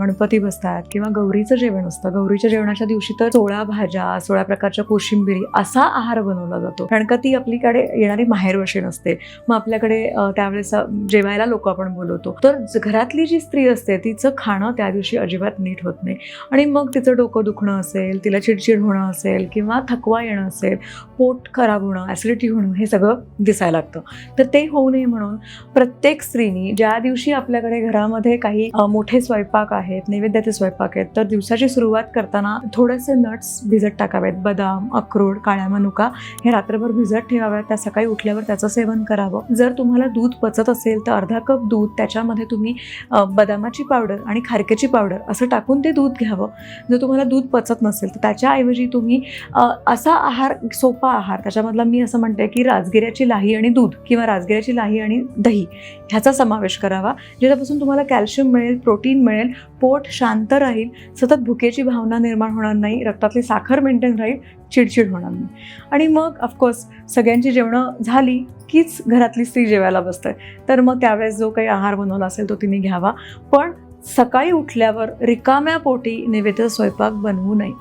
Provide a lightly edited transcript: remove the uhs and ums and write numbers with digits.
गणपती बसतात किंवा गौरीचं जेवण असतं, गौरीच्या जेवणाच्या दिवशी तर 16 भाज्या, 16 प्रकारच्या कोशिंबिरी असा आहार बनवला जातो, कारण का ती आपल्याकडे येणारी माहेरवशीण असते. मग आपल्याकडे त्यावेळेस जेवायला लोक आपण बोलवतो, तर घरातली जी स्त्री असते तिचं खाणं त्या दिवशी अजिबात नीट होत नाही आणि मग तिचं डोकं दुखणं असेल, तिला चिडचिड होणं असेल किंवा थकवा येणं असेल, पोट खराब होणं, ॲसिडिटी होणं, हे सगळं दिसायला लागतं. तर ते होऊ नये म्हणून प्रत्येक स्त्रीनी ज्या दिवशी आपल्याकडे घरामध्ये काही मोठे स्वयंपाक आहेत, नैवेद्याचे स्वयंपाक आहेत, तर दिवसाची सुरुवात करताना थोडेसे नट्स भिजत टाकावेत. बदाम, अक्रोड, काळ्या मनुका हे रात्रभर भिजत ठेवाव्यात. त्या सकाळी उठल्यावर त्याचं सेवन करावं. जर तुम्हाला दूध पचत असेल तर अर्धा कप दूध, त्याच्यामध्ये तुम्ही बदामाची पावडर आणि खारकेची पावडर असं टाकून ते दूध घ्यावं. जर तुम्हाला दूध पचत नसेल तर त्याच्याऐवजी तुम्ही असा आहार, सोपा आहार, त्याच्यामधला मी असं म्हणते की राजगिऱ्याची लाही आणि दूध किंवा राजगिऱ्याची लाही आणि दही ह्याचा समावेश करावा, ज्याच्यापासून तुम्हाला कॅल्शियम मिळेल, प्रोटीन मिळेल, पोट शांत राहील, सतत भुकेची भावना निर्माण होणार नाही, रक्तातली साखर मेंटेन राहील, चिडचिड होणार नाही. आणि मग ऑफकोर्स सगळ्यांची जेवणं झाली कीच घरातली स्त्री जेवायला बसते, तर मग त्यावेळेस जो काही आहार बनवला असेल तो तिने घ्यावा. पण सकाळी उठल्यावर रिकाम्या पोटी नैवेद्य स्वयंपाक बनवू नये.